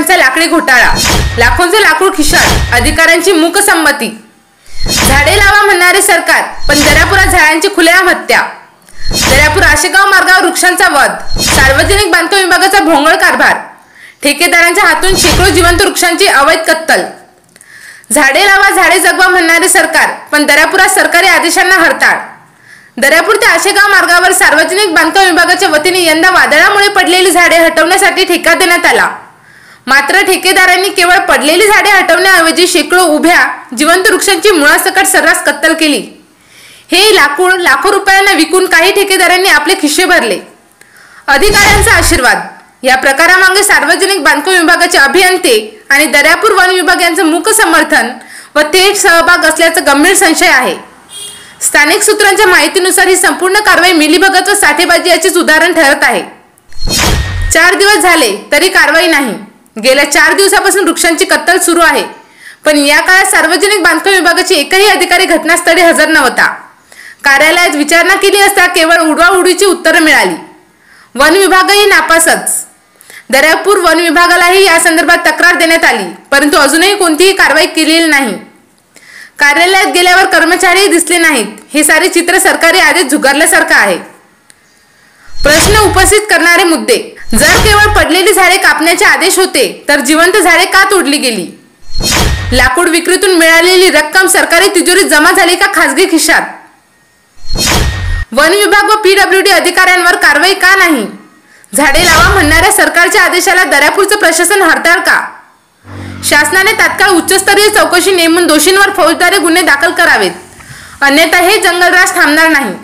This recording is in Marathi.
विभागांचा लाकडी घोटाळा, लाखोंचे लाकूड खिशात, अधिकाऱ्यांची मूकसंमती. झाडे लावा म्हणणारे सरकार पण दर्यापुरात झाडांची खुलेआम हत्या. दर्यापूर आशेगाव मार्गावर वृक्षांचा वध, सार्वजनिक बांधकाम विभागाचा भोंगळ कारभार, ठेकेदारांच्या हातून शेकडो जिवंत वृक्षांची अवैध कत्तल. झाडे लावा झाडे जगवा म्हणणारे सरकार पण दर्यापुरात सरकारी आदेशांना हरताळ. दर्यापूर ते आशेगाव मार्गावर सार्वजनिक बांधकाम विभागाच्या वतीने यंदा वादळामुळे पडलेली झाडे हटवण्यासाठी ठेका देण्यात आला. मात्र ठेकेदारांनी केवळ पडलेली झाडे हटवण्याऐवजी शेकडो उभ्या जिवंत वृक्षांची मुळासकट सर्रास कत्तल केली. हे लाकूड लाखो रुपयांना विकून काही ठेकेदारांनी आपले खिशे भरले. अधिकाऱ्यांचा आशीर्वाद. या प्रकारामागे सार्वजनिक बांधकाम विभागाचे अभियंते आणि दर्यापूर वन विभाग यांचं मूक समर्थन व थेट सहभाग असल्याचा गंभीर संशय आहे. स्थानिक सूत्रांच्या माहितीनुसार ही संपूर्ण कारवाई मिलीभगत व साठेबाजी याचेच उदाहरण ठरत आहे. 4 दिवस झाले तरी कारवाई नाही. गेल्या 4 दिवसापासून वृक्षांची कत्तल सुरू आहे, पण या काळात सार्वजनिक बांधकाम विभागाचे एकही अधिकारी घटनास्थळी हजर नव्हता. कार्यालयात विचारणा केली असता केवळ उडवाउडवीची उत्तरं मिळाली. वन विभागही नापासच. दर्यापूर वन विभागालाही या संदर्भात तक्रार देण्यात आली, परंतु अजूनही कोणतीही कारवाई केलेली नाही. कार्यालयात गेल्यावर कर्मचारीही दिसले नाहीत. हे सारे चित्र सरकारी आदेश झुगारल्यासारखं आहे. प्रश्न उपस्थित करणारे मुद्दे. जर केवळ पडलेली झाडे कापण्याचे आदेश होते तर जिवंत झाडे का तोडली गेली? लाकूड विक्रीतून मिळालेली रक्कम सरकारी तिजोरीत जमा झाली का खासगी खिशात? वन विभाग व PWD अधिकाऱ्यांवर कारवाई का नाही? झाडे लावा म्हणणाऱ्या सरकारच्या आदेशाला दर्यापूरचं प्रशासन हरताळ का? शासनाने तात्काळ उच्चस्तरीय चौकशी नेमून दोषींवर फौजदारी गुन्हे दाखल करावेत, अन्यथा हे जंगलराज थांबणार नाही.